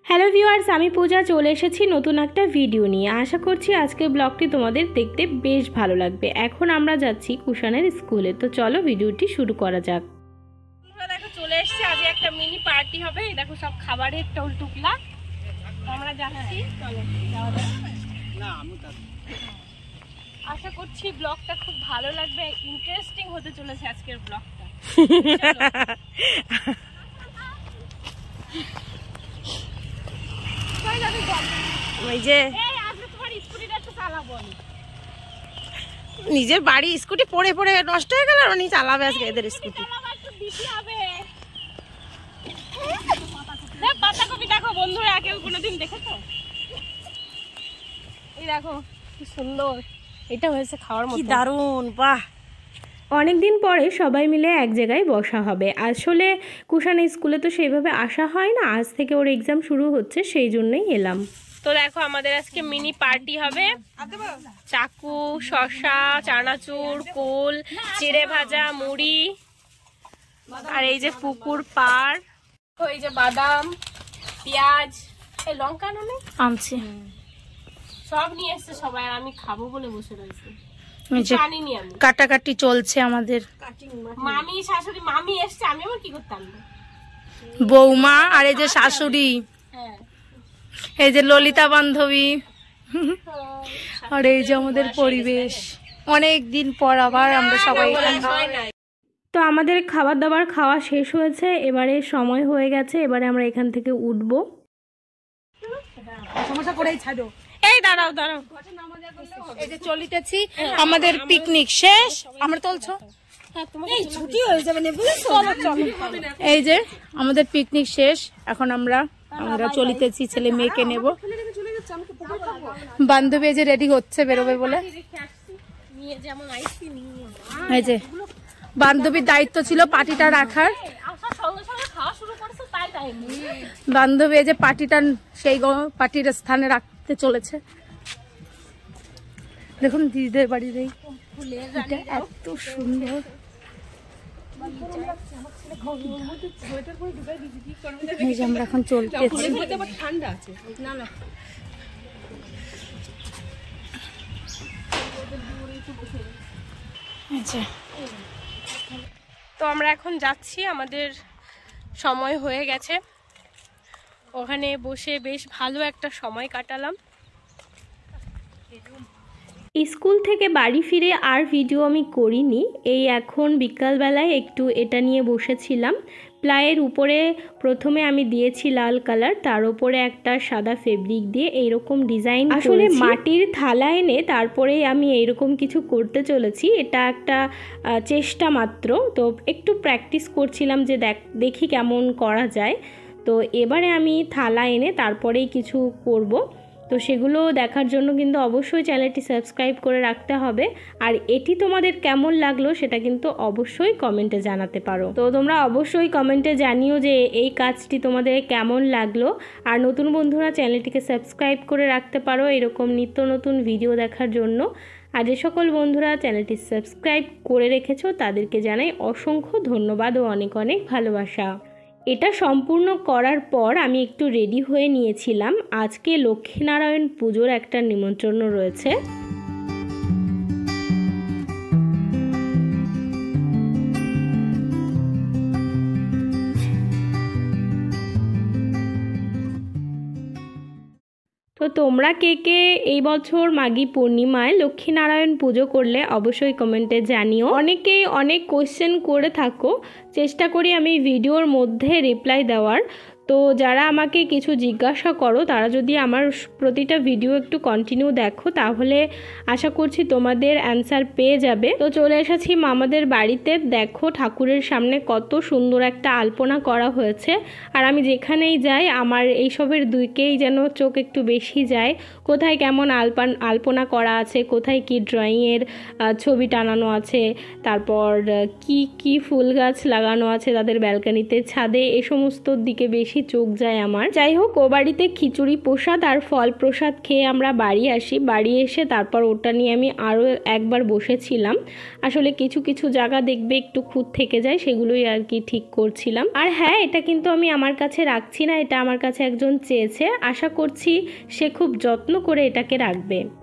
Hello viewers, আমি পূজা চলে এসেছি নতুন একটা ভিডিও নিয়ে। আশা করছি আজকের ব্লগটি তোমাদের দেখতে বেশ ভালো লাগবে। এখন আমরা যাচ্ছি কুষাণের স্কুলে, তো চলো ভিডিওটি শুরু করা যাক। দেখো চলে এসেছি, আজ একটা মিনি পার্টি হবে। দেখো সব খাবারের টোল টুকলা, আমরা যাচ্ছি, চলো যাওয়া যাক। আশা করছি ব্লগটা খুব ভালো লাগবে, ইন্টারেস্টিং হতে চলেছে আজকের ব্লগটা। নিজের বাড়ি স্কুটি পড়ে পড়ে নষ্ট হয়ে গেল, আর উনি চালাবে আজকে এদের স্কুটি। পাতাকপি দেখো বন্ধুরা, কেউ কোনোদিন দেখেছো? এই দেখো কি সুন্দর, এটা হয়েছে খাওয়ার মতো, দারুণ, বাহ। অনেকদিন পরে সবাই মিলে এক জায়গায় বসা হবে। আসলে কুষাণের স্কুলে তো সেইভাবে আসা হয় না, আজ থেকে ওর এক্সাম শুরু হচ্ছে, সেই জন্যই এলাম। তো দেখো আমাদের আজকে মিনি পার্টি হবে। চাকু, শসা, চানাচুর, কুল, চিড়ে ভাজা, মুড়ি, আর এই যে পুকুর পাড়, এই যে বাদাম, পেঁয়াজ, এই লঙ্কা নামে আনছি, সব নিয়ে এসছে সবাই, আর আমি খাবো বলে বসে রয়েছি। কাটাকাটি চলছে আমাদের। মামি শাশুড়ি, মামি এসছে, আমি আবার কি করতাম, বৌমা আর এই যে শাশুড়ি, এই যে ললিতা বান্ধবী, আর এই যে আমাদের পরিবেশ। অনেক দিন পর আবার আমরা সবাই। তো আমাদের খাবার দাবার খাওয়া শেষ হয়েছে, এবারে সময় হয়ে গেছে, এবারে আমরা এখান থেকে উঠবো। এই দাঁড়াও দাঁড়াও, এই যে চলিতেছি, আমাদের পিকনিক শেষ। আমরা চলছো, এই যে আমাদের পিকনিক শেষ, এখন আমরা চলিতেছি, ছেলে মেয়েকে নেব। বান্ধবী যে রেডি হচ্ছে বেরোবে বলে। এই যে বান্ধবীর দায়িত্ব ছিল পার্টিটা রাখার। বান্ধবী এই যে পার্টিটা সেই পার্টির স্থানে রাখতে চলেছে। দেখুন দিদিদের বাড়ির এই ফুলটা এত সুন্দর। আমরা এখন চলতেছি। তো আমরা এখন যাচ্ছি, আমাদের সময় হয়ে গেছে। ওখানে বসে বেশ ভালো একটা সময় কাটালাম। স্কুল থেকে বাড়ি ফিরে আর ভিডিও আমি করিনি, এই এখন বিকালবেলায় একটু এটা নিয়ে বসেছিলাম। প্লাইয়ের উপরে প্রথমে আমি দিয়েছি লাল কালার, তার উপরে একটা সাদা ফেব্রিক দিয়ে এইরকম ডিজাইন, আসলে মাটির থালা এনে তারপরে আমি এইরকম কিছু করতে চলেছি। এটা একটা চেষ্টা মাত্র, তো একটু প্র্যাকটিস করছিলাম যে দেখি কেমন করা যায়। তো এবারে আমি থালা এনে তারপরেই কিছু করব। তো সেগুলো দেখার জন্য কিন্তু অবশ্যই চ্যানেলটি সাবস্ক্রাইব করে রাখতে হবে। আর এটি তোমাদের কেমন লাগলো সেটা কিন্তু অবশ্যই কমেন্টে জানাতে পারো। তো তোমরা অবশ্যই কমেন্টে জানিও যে এই কাজটি তোমাদের কেমন লাগলো। আর নতুন বন্ধুরা চ্যানেলটিকে সাবস্ক্রাইব করে রাখতে পারো এরকম নিত্য নতুন ভিডিও দেখার জন্য। আর যে সকল বন্ধুরা চ্যানেলটি সাবস্ক্রাইব করে রেখেছো তাদেরকে জানাই অসংখ্য ধন্যবাদ ও অনেক অনেক ভালোবাসা। এটা সম্পূর্ণ করার পর আমি একটু রেডি হয়ে নিয়েছিলাম। আজকে লক্ষ্মীনারায়ণ পুজোর একটা নিমন্ত্রণ রয়েছে। তো তোমরা কে কে এই বছর মাঘী পূর্ণিমায় লক্ষ্মীনারায়ণ পুজো করলে অবশ্যই কমেন্টে জানিও। অনেকেই অনেক কোয়েশ্চেন করে থাকো, চেষ্টা করি আমি ভিডিওর মধ্যে রিপ্লাই দেওয়ার। তো যারা আমাকে কিছু জিজ্ঞাসা করো তারা যদি আমার প্রতিটা ভিডিও একটু কন্টিনিউ দেখো তাহলে আশা করছি তোমাদের অ্যান্সার পেয়ে যাবে। তো চলে এসেছি মামাদের বাড়িতে। দেখো ঠাকুরের সামনে কত সুন্দর একটা আলপনা করা হয়েছে। আর আমি যেখানেই যাই আমার এইসবের দিকেই যেন চোখ একটু বেশি যায়। কোথায় কেমন আলপনা করা আছে, কোথায় কি ড্রয়িংয়ের ছবি টানানো আছে, তারপর কি কি ফুল গাছ লাগানো আছে তাদের ব্যালকনিতে, ছাদে, এ সমস্ত দিকে বেশি চোখ যায় আমার। যাই হোক, ও বাড়িতে খিচুড়ি প্রসাদ আর ফল প্রসাদ খেয়ে আমরা বাড়ি আসি। বাড়ি এসে তারপর ওটা নিয়ে আমি আরও একবার বসেছিলাম। আসলে কিছু কিছু জায়গা দেখবে একটু খুঁত থেকে যায়, সেগুলোই আর কি ঠিক করছিলাম। আর হ্যাঁ, এটা কিন্তু আমি আমার কাছে রাখছি না, এটা আমার কাছে একজন চেয়েছে। আশা করছি সে খুব যত্ন করে এটাকে রাখবে।